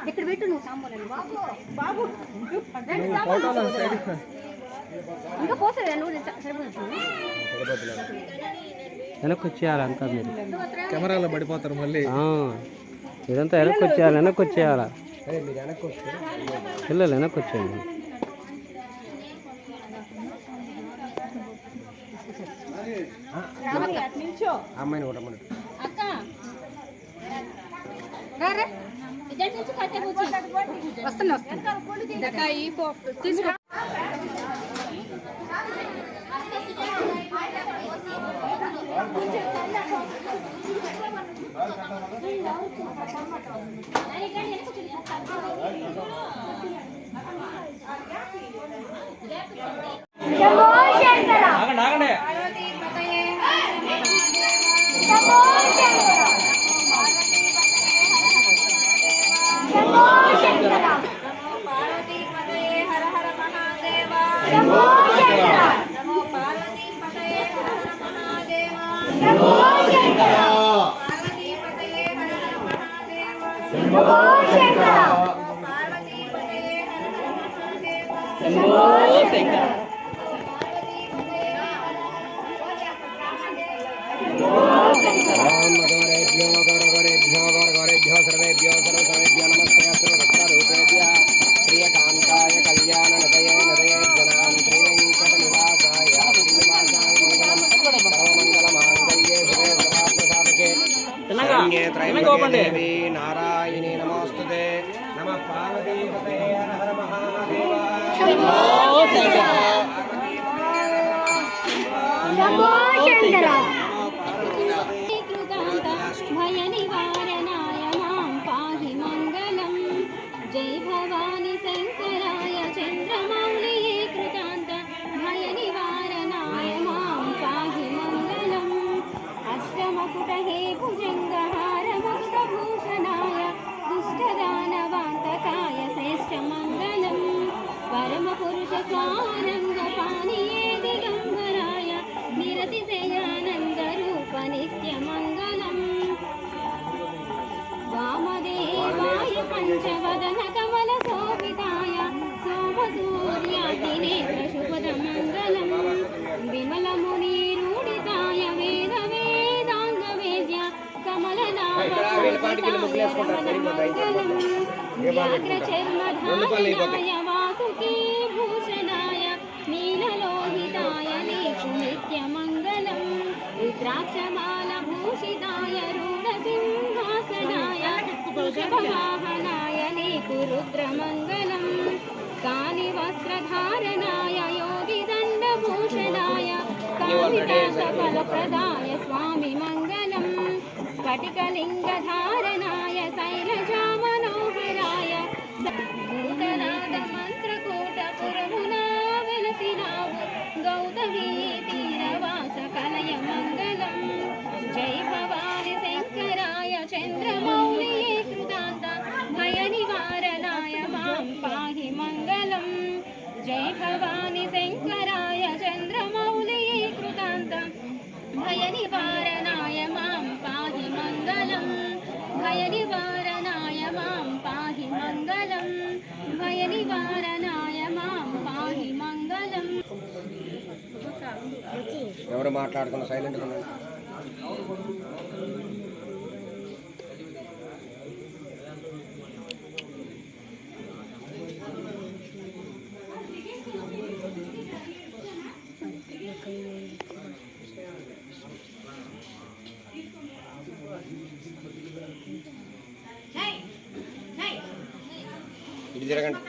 ఇక్కడ పెట్టు నువ్వు బాబు ఇంకా పోసే నువ్వు వెనక్కి వచ్చేయాలి అంతా మీరు కెమెరాలో పడిపోతారు మళ్ళీ ఇదంతా వెనక్కి వచ్చేయాలి వెనక్కి వచ్చేయాలా పిల్లలు వెనక్కి వచ్చేయండి అమ్మాయిని కొట్టమని వస్తున్నా తీసుకో नारायणी नमोस्तुते नमः पार्वतीपतये हर हर महादेव भय निवारणाय मां पाहि मङ्गलम् जय भवानी शङ्कराय चन्द्रमौलिये कृतान्त भय निवारणाय मां पाहि मङ्गलम् अष्टमकुटहे भुजङ्गहार मुक्तभूषणाय दुष्टदानवान्तकाय श्रेष्ठमङ्गलम् परमपुरुषसारङ्गपाणिये दिगम्बराय निरतिशयानन्दरूप नित्यमङ्गलम् वामदेवाय पञ्चवदन कमलशोभिताय सोमसूर्यादिनेत्रशुभदमङ्गलम् विमलमुनिरूढिताय वेदवेदाङ्गवेद्य कमलनाभमङ्गलम् व्याघ्रचर्मधारिणाय वासुकी भूषणाय नीललोहिताय नित्यमङ्गलम् रुद्राक्षमालभूषिताय रूढसिंहासनाय वृषभवाहनाय रुद्रमङ्गलम् कालिवस्त्रधारणाय योगिदण्डभूषणाय कामितासफलप्रदाय स्वामी मङ्गलम् स्फटिकलिङ्गधारणाय शैलजामनोहराय भूतनादमन्त्रकूटपुरमुना विलसिनाव गौतमी तीरवास कलय मङ्गलम् जय भवानी शङ्कराय चन्द्रमौलिये कृतान्त भय निवारणाय मां पाहि मङ्गलम् जय भवानी शङ्कराय चन्द्रमौलिये कृतान्त भय निवारणाय मां पाहि मङ्गलम् भय निवारणाय मां पाहि मङ्गलम् भय निवारणाय मां पाहि मङ्गलम् ఎవరు మాట్లాడుతున్నా సైలెంట్గా ఉన్నారు ఇది జరగండి